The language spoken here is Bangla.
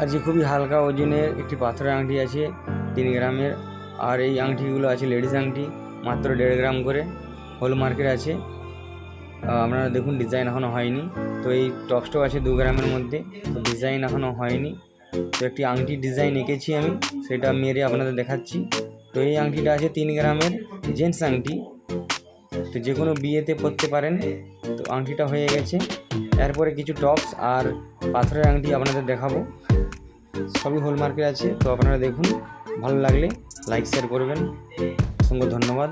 আজকে খুবই হালকা ওজনের একটি পাথরের আংটি আছে 3 গ্রামের। আর এই আংটিগুলো আছে লেডিস আংটি, মাত্র 1.5 গ্রাম করে। হলমার্কের আছে। আপনারা দেখুন, ডিজাইন এখনও হয়নি। তো এই টক্সটাও আছে 2 গ্রামের মধ্যে, তো ডিজাইন এখনও হয়নি। তো একটি আংটি ডিজাইন এঁকেছি আমি, সেটা মেরে আপনাদের দেখাচ্ছি। তো এই আংটিটা আছে 3 গ্রামের জেন্টস আংটি, তো যে কোনো বিয়েতে পরতে পারেন। তো আংটিটা হয়ে গেছে। এরপরে কিছু টপস আর পাথরের আংটি আপনাদের দেখাবো, সবই হলমার্কের আছে। তো আপনারা দেখুন, ভালো লাগলে লাইক শেয়ার করবেন। অসংখ্য ধন্যবাদ।